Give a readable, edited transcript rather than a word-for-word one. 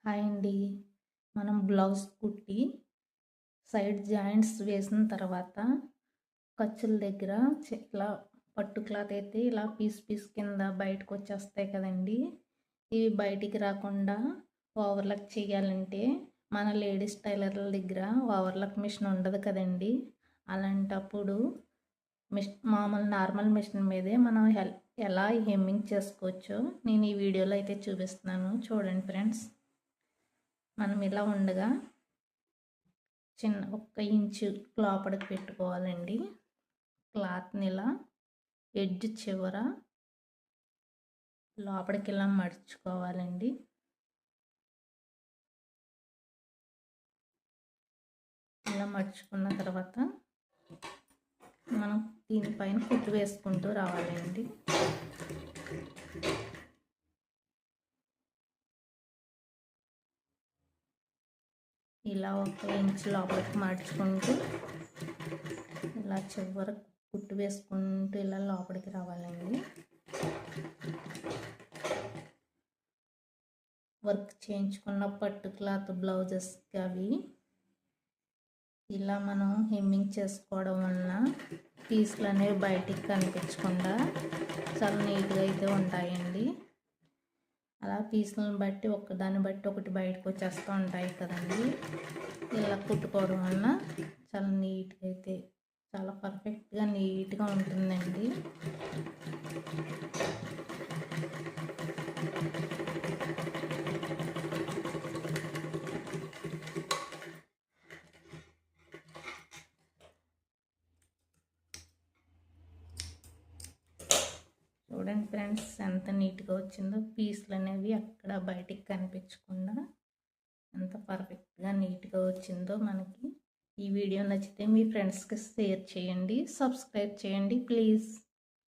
Hi అండి. మనం blouse కుట్టి సైడ్ జాయింట్స్ వేసిన తర్వాత ఖర్చుల దగ్గర ఇలా పట్టు క్లాత్ అయితే ఇలా పీస్ కింద బయటకు వచ్చేస్తాయి కదండి. ఇవి బయటికి రాకుండా ఓవర్లాక్ చేయాలంటే మన లేడీస్ టైలర్ల దగ్గర ఓవర్లాక్ మిషన్ ఉండదు కదండి. అలాంటప్పుడు మామూలు నార్మల్ మిషన్ మీదే మనం ఎలా హెమ్మింగ్ చేసుకోవచ్చో నేను ఈ వీడియోలో అయితే చూపిస్తున్నాను. చూడండి ఫ్రెండ్స్. మనం ఇలా ఉండగా చిన్న 1 ఇంచు లోపలికి పెట్టుకోవాలండి. క్లాత్ని ఇలా ఎడ్జ్ చివర లోపలికి ఇలా మడుచుకోవాలండి. ఇలా మడుచుకున్న తర్వాత మనం దీనిపైన కుట్టు వేసుకుంటూ రావాలండి. ఇలా 1 ఇంచు లోపలికి మడుచుకుంటూ ఇలా చివర కుట్టు వేసుకుంటూ ఇలా లోపలికి రావాలండి. వర్క్ చేయించుకున్న పట్టు క్లాత్ బ్లౌజెస్కి అవి ఇలా మనం హెమ్మింగ్ చేసుకోవడం వలన పీసులు అనేవి బయటికి కనిపించకుండా చాలా నీట్గా అయితే ఉంటాయండి. అలా పీసులను బట్టి ఒకదాన్ని బట్టి ఒకటి బయటకు వచ్చేస్తూ ఉంటాయి కదండి. ఇలా కుట్టుకోవడం వలన చాలా నీట్గా అయితే చాలా పర్ఫెక్ట్గా నీట్గా ఉంటుందండి. చూడండి ఫ్రెండ్స్ ఎంత నీట్గా వచ్చిందో. పీసులు అనేవి అక్కడ బయటికి కనిపించకుండా ఎంత పర్ఫెక్ట్గా నీట్గా వచ్చిందో మనకి. ఈ వీడియో నచ్చితే మీ ఫ్రెండ్స్కి షేర్ చేయండి, సబ్స్క్రైబ్ చేయండి ప్లీజ్.